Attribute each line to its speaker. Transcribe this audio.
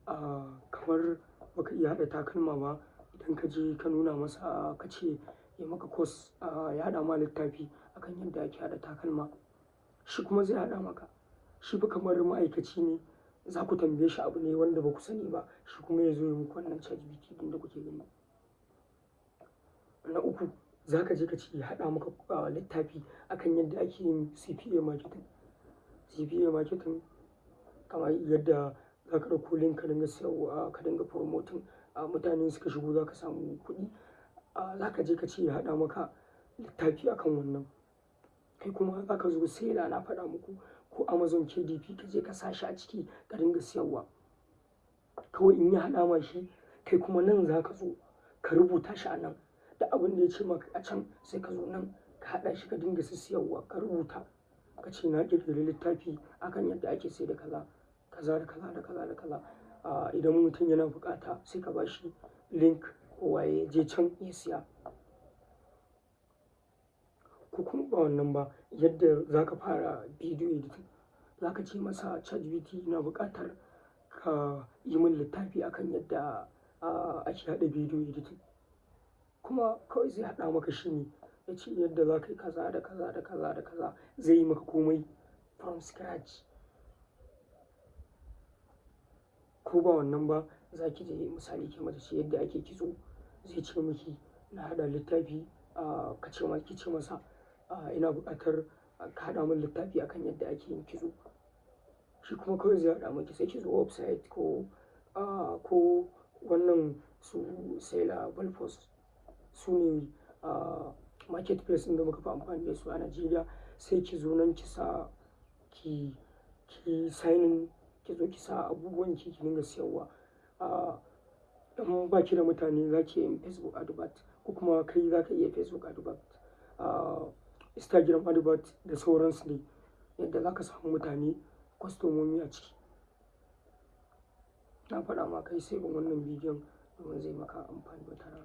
Speaker 1: kamar baka iya haɗa takalma ba, idan ka je ka nuna masa ka ce ya maka course, ya haɗa ma littafi akan yadda ake haɗa takalma, shi kuma zai haɗa maka. Shi fa kamar ma'aikaci ne, za ku tambaye shi abu ne wanda ba ku sani ba, shi kuma ya zo ya muku wannan ChatGPT ɗin da kuke gani. Na uku, za ka je ka ce ya haɗa maka littafi akan yadda ake yin CPA marketing. CPA marketing kamar yadda za ka ɗauko link ka dinga siyarwa, ka dinga promoting, mutane suka shigo za ka samu kuɗi. Za ka je ka ce ya haɗa maka littafi akan wannan. Kai kuma za ka zo sela, na faɗa muku, ko Amazon KDP ka je ka sa shi a ciki ka dinga siyarwa. Kawai in ya haɗa ma shi, kai kuma nan za ka zo ka rubuta shi a nan. Da abin da ya ce maka a can sai ka zo nan ka haɗa shi ka dinga siyarwa, ka rubuta ka ce na ƙirƙiri littafi akan yadda ake sayar da kaza, kaza da kaza da kaza da kaza. Idan mutum yana buƙata sai ka ba shi link ko waye ya je can ya siya. Ko kuma ba wannan ba, yadda za ka fara video editing, za ka ce masa ChatGPT ina buƙatar ka yi min littafi akan yadda ake haɗa video editing. Kuma kawai zai haɗa maka shi ne, ya ce yadda za ka yi kaza da kaza da kaza da kaza, zai yi maka komai from scratch. Ko ba wannan ba, za ki je misali ki mata ce yadda ake kitso, zai ce miki na haɗa littafi, ki ce masa ina buƙatar ka haɗa min littafi akan yadda ake yin kitso. Shi kuma kawai zai haɗa maki, sai ki zo website ko wannan su Sellable Post, su ne marketplace ɗin da muka fi amfani da su a Najeriya. Sai ki zo nan ki sa, ki sign in, ki zo ki sa abubuwan ki dinga siyarwa. In ba ki da mutane za ki yi Facebook advert, ko kuma kai za ka iya Facebook advert, Instagram advert da sauransu ne, yadda za ka samu mutane, kwastomomi a ciki. Na faɗa ma kai saving wannan bidiyon domin zai maka amfani wata rana.